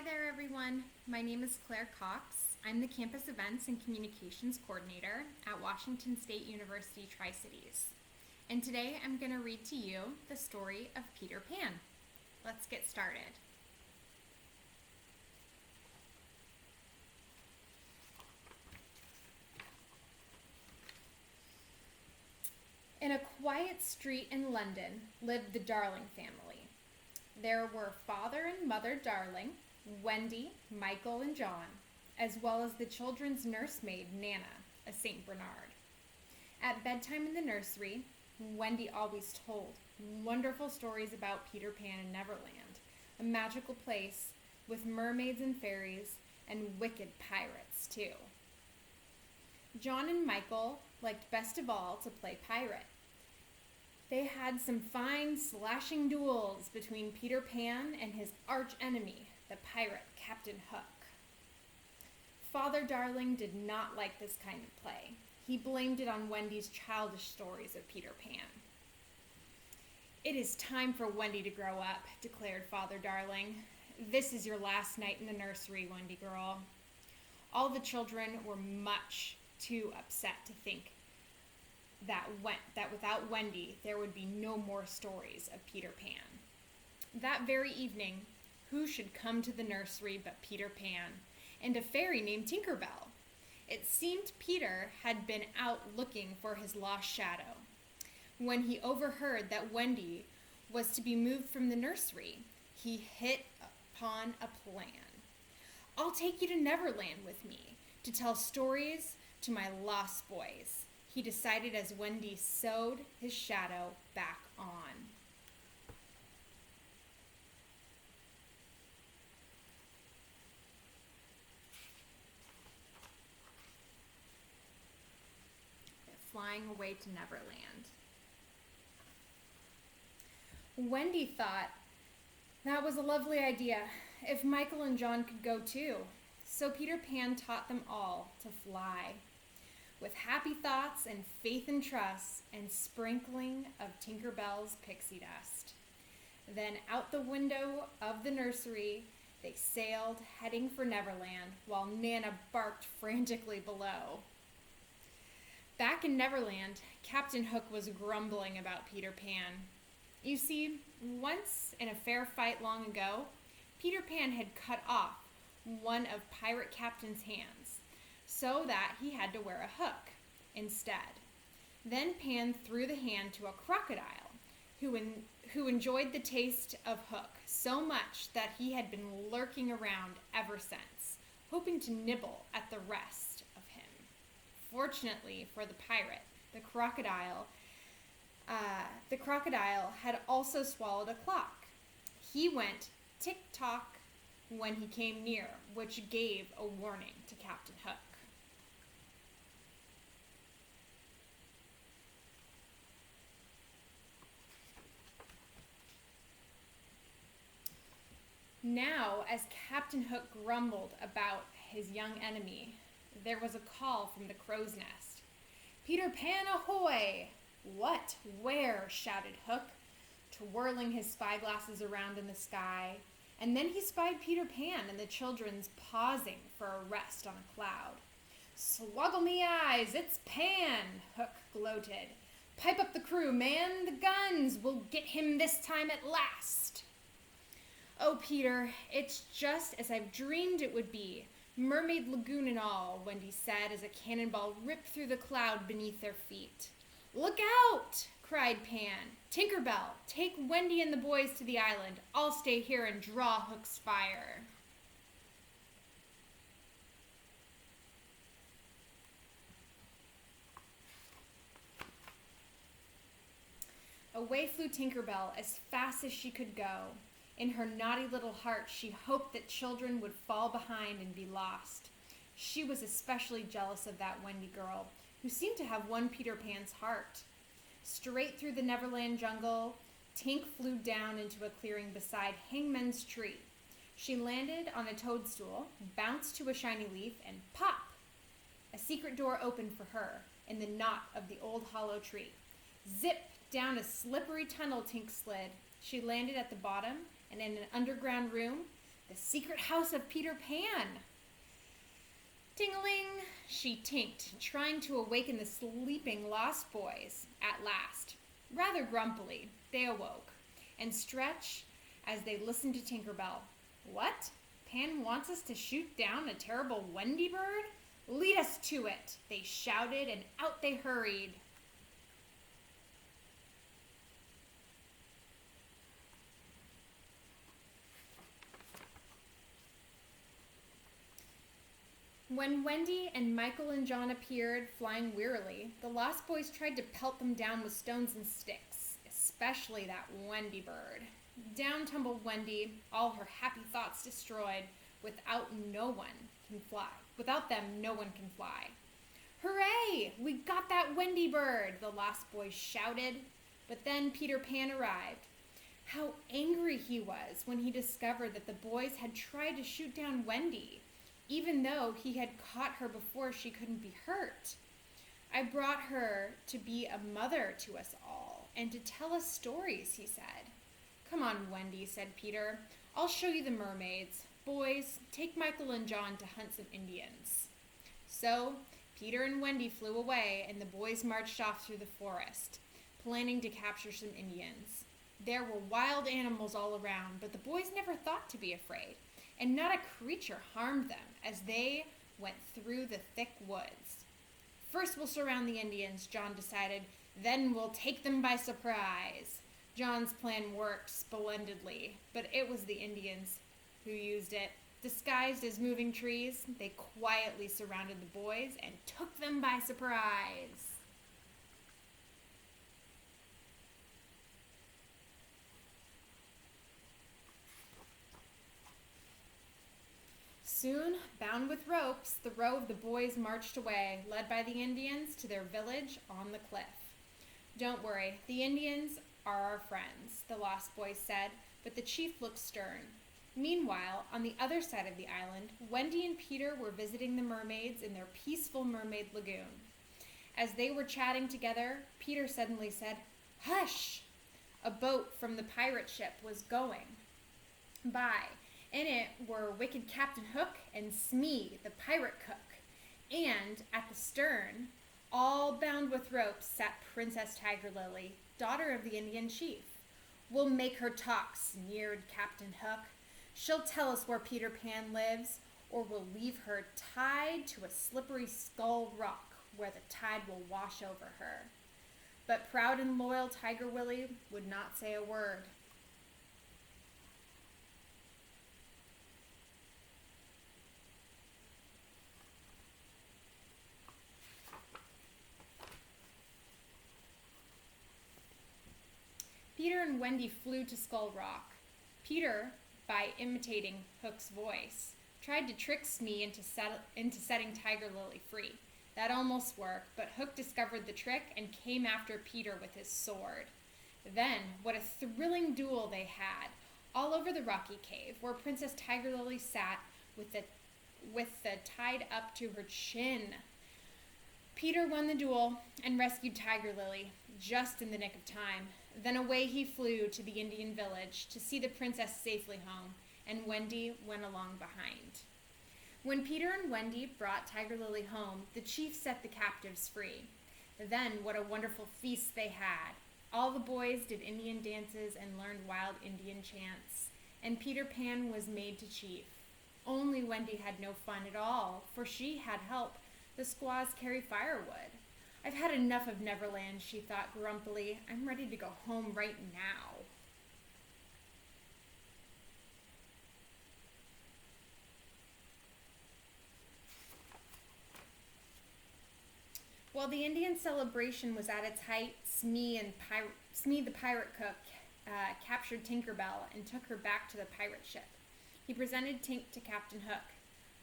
there, everyone. My name is Claire Cox. I'm the Campus Events and Communications Coordinator at Washington State University Tri-Cities. And today I'm going to read to you the story of Peter Pan. Let's get started. In a quiet street in London lived the Darling family. There were Father and Mother Darling, Wendy, Michael, and John, as well as the children's nursemaid, Nana, a St. Bernard. At bedtime in the nursery, Wendy always told wonderful stories about Peter Pan in Neverland, a magical place with mermaids and fairies and wicked pirates, too. John and Michael liked best of all to play pirate. They had some fine slashing duels between Peter Pan and his arch-enemy, the pirate Captain Hook. Father Darling did not like this kind of play. He blamed it on Wendy's childish stories of Peter Pan. "It is time for Wendy to grow up," declared Father Darling. "This is your last night in the nursery, Wendy girl." All the children were much too upset to think that without Wendy, there would be no more stories of Peter Pan. That very evening, who should come to the nursery but Peter Pan and a fairy named Tinker Bell? It seemed Peter had been out looking for his lost shadow. When he overheard that Wendy was to be moved from the nursery, he hit upon a plan. "I'll take you to Neverland with me to tell stories to my lost boys," he decided as Wendy sewed his shadow back on. Flying away to Neverland. Wendy thought that was a lovely idea if Michael and John could go too. So Peter Pan taught them all to fly. With happy thoughts and faith and trust and sprinkling of Tinker Bell's pixie dust. Then out the window of the nursery, they sailed, heading for Neverland, while Nana barked frantically below. Back in Neverland, Captain Hook was grumbling about Peter Pan. You see, once in a fair fight long ago, Peter Pan had cut off one of Pirate Captain's hands, so that he had to wear a hook instead. Then Pan threw the hand to a crocodile, who enjoyed the taste of Hook so much that he had been lurking around ever since, hoping to nibble at the rest of him. Fortunately for the pirate, the crocodile had also swallowed a clock. He went tick-tock when he came near, which gave a warning to Captain Hook. Now, as Captain Hook grumbled about his young enemy, there was a call from the crow's nest. "Peter Pan, ahoy!" "What? Where?" shouted Hook, twirling his spyglasses around in the sky. And then he spied Peter Pan and the children's pausing for a rest on a cloud. "Swoggle me eyes, it's Pan!" Hook gloated. "Pipe up the crew, man! The guns! We'll get him this time at last!" "Oh, Peter, it's just as I've dreamed it would be. Mermaid Lagoon and all," Wendy said as a cannonball ripped through the cloud beneath their feet. "Look out!" cried Pan. "Tinker Bell, take Wendy and the boys to the island. I'll stay here and draw Hook's fire." Away flew Tinker Bell as fast as she could go. In her naughty little heart, she hoped that children would fall behind and be lost. She was especially jealous of that Wendy girl, who seemed to have won Peter Pan's heart. Straight through the Neverland jungle, Tink flew down into a clearing beside Hangman's tree. She landed on a toadstool, bounced to a shiny leaf, and pop! A secret door opened for her in the knot of the old hollow tree. Zip! Down a slippery tunnel Tink slid. She landed at the bottom, and in an underground room, The secret house of Peter Pan. Ting-a-ling, she tinked, trying to awaken the sleeping lost boys. At last, rather grumpily, they awoke and stretched as they listened to Tinkerbell. What? Pan wants us to shoot down a terrible Wendy bird? Lead us to it, they shouted, and out they hurried. When Wendy and Michael and John appeared, flying wearily, the Lost Boys tried to pelt them down with stones and sticks, especially that Wendy bird. Down tumbled Wendy, all her happy thoughts destroyed. Without them, no one can fly. Hooray! We got that Wendy bird, the Lost Boys shouted. But then Peter Pan arrived. How angry he was when he discovered that the boys had tried to shoot down Wendy, even though he had caught her before she couldn't be hurt. I brought her to be a mother to us all and to tell us stories, he said. Come on, Wendy, said Peter. I'll show you the mermaids. Boys, take Michael and John to hunt some Indians. So Peter and Wendy flew away, and the boys marched off through the forest, planning to capture some Indians. There were wild animals all around, but the boys never thought to be afraid, and not a creature harmed them as they went through the thick woods. First we'll surround the Indians, John decided, then we'll take them by surprise. John's plan worked splendidly, but it was the Indians who used it. Disguised as moving trees, they quietly surrounded the boys and took them by surprise. Soon, bound with ropes, the row of the boys marched away, led by the Indians, to their village on the cliff. Don't worry, the Indians are our friends, the Lost Boys said, but the chief looked stern. Meanwhile, on the other side of the island, Wendy and Peter were visiting the mermaids in their peaceful mermaid lagoon. As they were chatting together, Peter suddenly said, "Hush!" A boat from the pirate ship was going by. In it were wicked Captain Hook and Smee, the pirate cook. And at the stern, all bound with ropes, sat Princess Tiger Lily, daughter of the Indian chief. "We'll make her talk," sneered Captain Hook. "She'll tell us where Peter Pan lives, or we'll leave her tied to a slippery skull rock where the tide will wash over her." But proud and loyal Tiger Willie would not say a word. Peter and Wendy flew to Skull Rock. Peter, by imitating Hook's voice, tried to trick Smee into setting Tiger Lily free. That almost worked, but Hook discovered the trick and came after Peter with his sword. Then, what a thrilling duel they had, all over the rocky cave, where Princess Tiger Lily sat with the tied up to her chin. Peter won the duel and rescued Tiger Lily, just in the nick of time. Then away he flew to the Indian village to see the princess safely home, and Wendy went along behind. When Peter and Wendy brought Tiger Lily home, the chief set the captives free. Then what a wonderful feast they had. All the boys did Indian dances and learned wild Indian chants, and Peter Pan was made to chief. Only Wendy had no fun at all, for she had help. The squaws carry firewood. "I've had enough of Neverland," she thought grumpily. "I'm ready to go home right now." While the Indian celebration was at its height, Smee the pirate cook captured Tinkerbell and took her back to the pirate ship. He presented Tink to Captain Hook.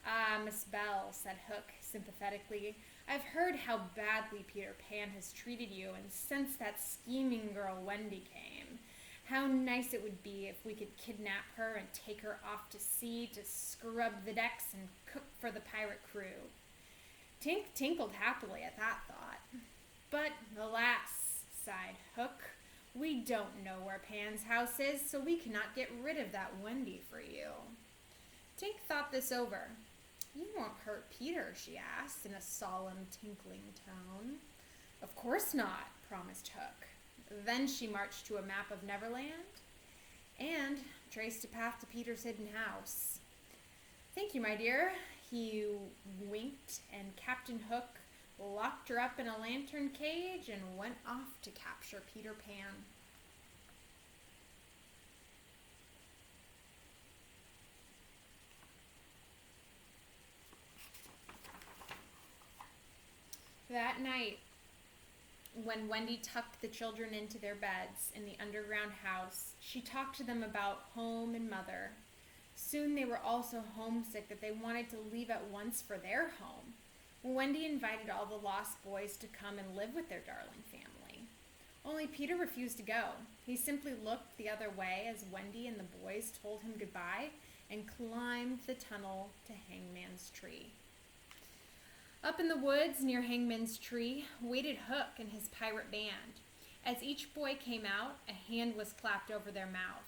"Ah, Miss Belle," said Hook sympathetically, "I've heard how badly Peter Pan has treated you, and since that scheming girl Wendy came, how nice it would be if we could kidnap her and take her off to sea to scrub the decks and cook for the pirate crew." Tink tinkled happily at that thought. "But alas," sighed Hook, "we don't know where Pan's house is, so we cannot get rid of that Wendy for you." thought this over. You won't hurt Peter, she asked in a solemn, tinkling tone. Of course not, promised Hook. Then she marched to a map of Neverland and traced a path to Peter's hidden house. Thank you, my dear. He winked, and Captain Hook locked her up in a lantern cage and went off to capture Peter Pan. That night, when Wendy tucked the children into their beds in the underground house, she talked to them about home and mother. Soon they were all so homesick that they wanted to leave at once for their home. Wendy invited all the lost boys to come and live with their darling family. Only Peter refused to go. He simply looked the other way as Wendy and the boys told him goodbye and climbed the tunnel to Hangman's Tree. Up in the woods near Hangman's Tree waited Hook and his pirate band. As each boy came out, a hand was clapped over their mouth,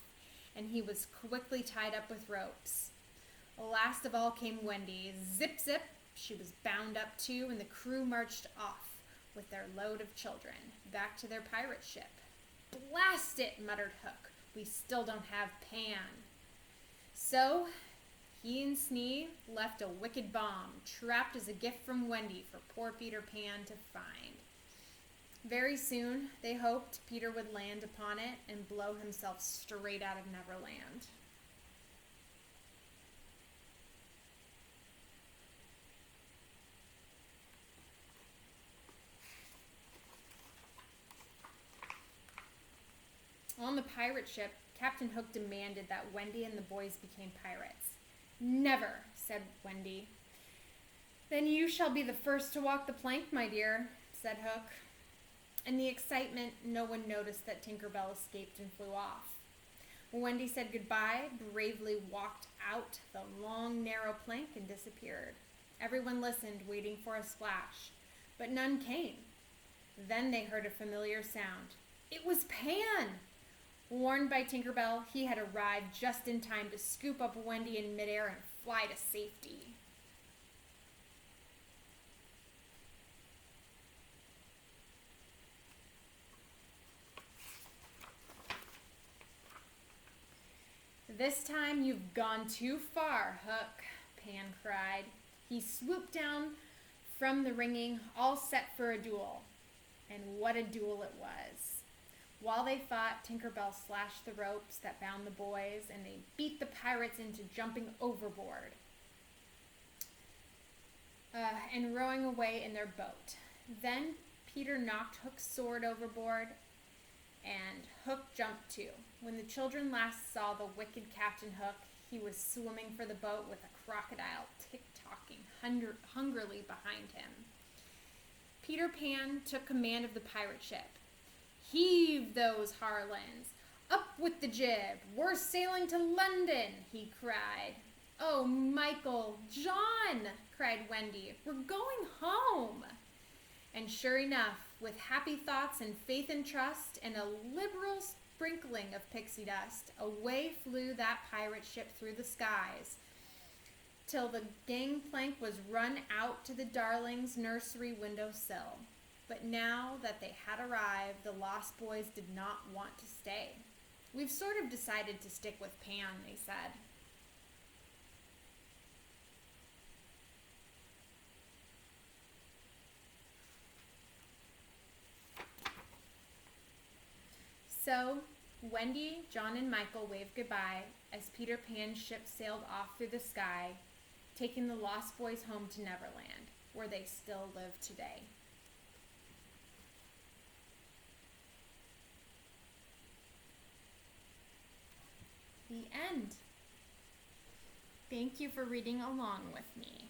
and he was quickly tied up with ropes. Last of all came Wendy. Zip, zip, she was bound up too, and the crew marched off with their load of children back to their pirate ship. Blast it, muttered Hook. We still don't have Pan. So he and Smee left a wicked bomb, trapped as a gift from Wendy for poor Peter Pan to find. Very soon, they hoped Peter would land upon it and blow himself straight out of Neverland. On the pirate ship, Captain Hook demanded that Wendy and the boys became pirates. Never, said Wendy. Then you shall be the first to walk the plank, my dear, said Hook. In the excitement, no one noticed that Tinker Bell escaped and flew off. When Wendy said goodbye, bravely walked out the long, narrow plank and disappeared. Everyone listened, waiting for a splash, but none came. Then they heard a familiar sound. It was Pan! Warned by Tinker Bell, he had arrived just in time to scoop up Wendy in midair and fly to safety. This time you've gone too far, Hook, Pan cried. He swooped down from the ringing, all set for a duel. And what a duel it was. While they fought, Tinker Bell slashed the ropes that bound the boys, and they beat the pirates into jumping overboard and rowing away in their boat. Then Peter knocked Hook's sword overboard, and Hook jumped too. When the children last saw the wicked Captain Hook, he was swimming for the boat with a crocodile tick-tocking hungrily behind him. Peter Pan took command of the pirate ship. Heave those Harlins! Up with the jib! We're sailing to London, he cried. Oh, Michael, John, cried Wendy, we're going home. And sure enough, with happy thoughts and faith and trust and a liberal sprinkling of pixie dust, away flew that pirate ship through the skies, till the gangplank was run out to the darlings' nursery windowsill. But now that they had arrived, the lost boys did not want to stay. We've sort of decided to stick with Pan, they said. So, Wendy, John, and Michael waved goodbye as Peter Pan's ship sailed off through the sky, taking the lost boys home to Neverland, where they still live today. The end. Thank you for reading along with me.